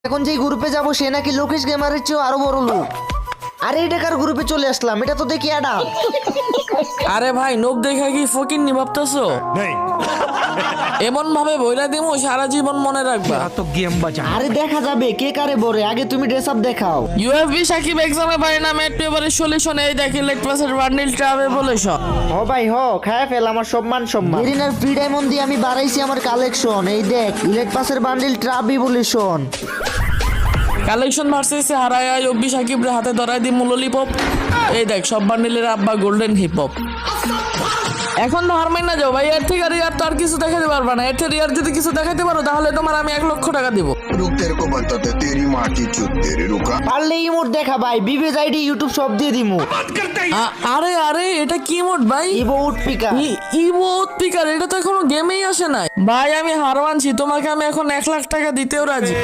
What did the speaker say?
এখন যে গ্রুপে যাব সে নাকি লোকেশ গেমারের চেয়েও আরো বড় লোক। আরে এটা কার গ্রুপে চলে আসলাম? এটা তো দেখি অ্যাডাম। আরে ভাই নোব দেখা কি ফকির নি ভাবতেছো? এমন ভাবে বইলা দিমু সারা জীবন মনে রাখবা। আরে দেখা যাবে কে কারে বরে, আগে তুমি ড্রেস আপ দেখাও। ইউএফবি সাকিব এক্সামে পারে না ম্যাট পেপারের সলিউশন এই দেখি লেট পাসের বান্ডিল ট্রাভেল বলেছো। হ ভাই হ, খায়া ফেল আমার সম্মান। এরিনার ফ্রি ডায়মন্ড দিয়ে আমি বাড়াইছি আমার কালেকশন। এই দেখ ইলেট পাসের বান্ডিল ট্রাভি বলেশন। কালেকশন ভার্সেসে হারায় ইউএফবি সাকিবের হাতে ধরায় দি ললিপপ। এই দেখ সব বান্ডিলের আব্বা গোল্ডেন হিপ হপ। এখন তো হার মাইনা যাও ভাই, এর থেকে আর তো আর কিছু দেখাতে পারবা না। এর থেকে আর যদি কিছু দেখাতে পারো তাহলে তোমার আমি 1 লক্ষ টাকা দিব। रुक तेरे को बताते तेरी माँ की चुत तेरे रुका। পারলে ইমোট দেখা ভাই, বিবেজ আইডি ইউটিউব সব দিয়ে দিমু। আরে আরে এটা কি মোড ভাই? Emote Pika. ইমোট পিকার এটা তো এখনো গেমেই আসে নাই ভাই। আমি হার মানছি, তোমাকে আমি এখন 1 লাখ টাকা দিতেও রাজি।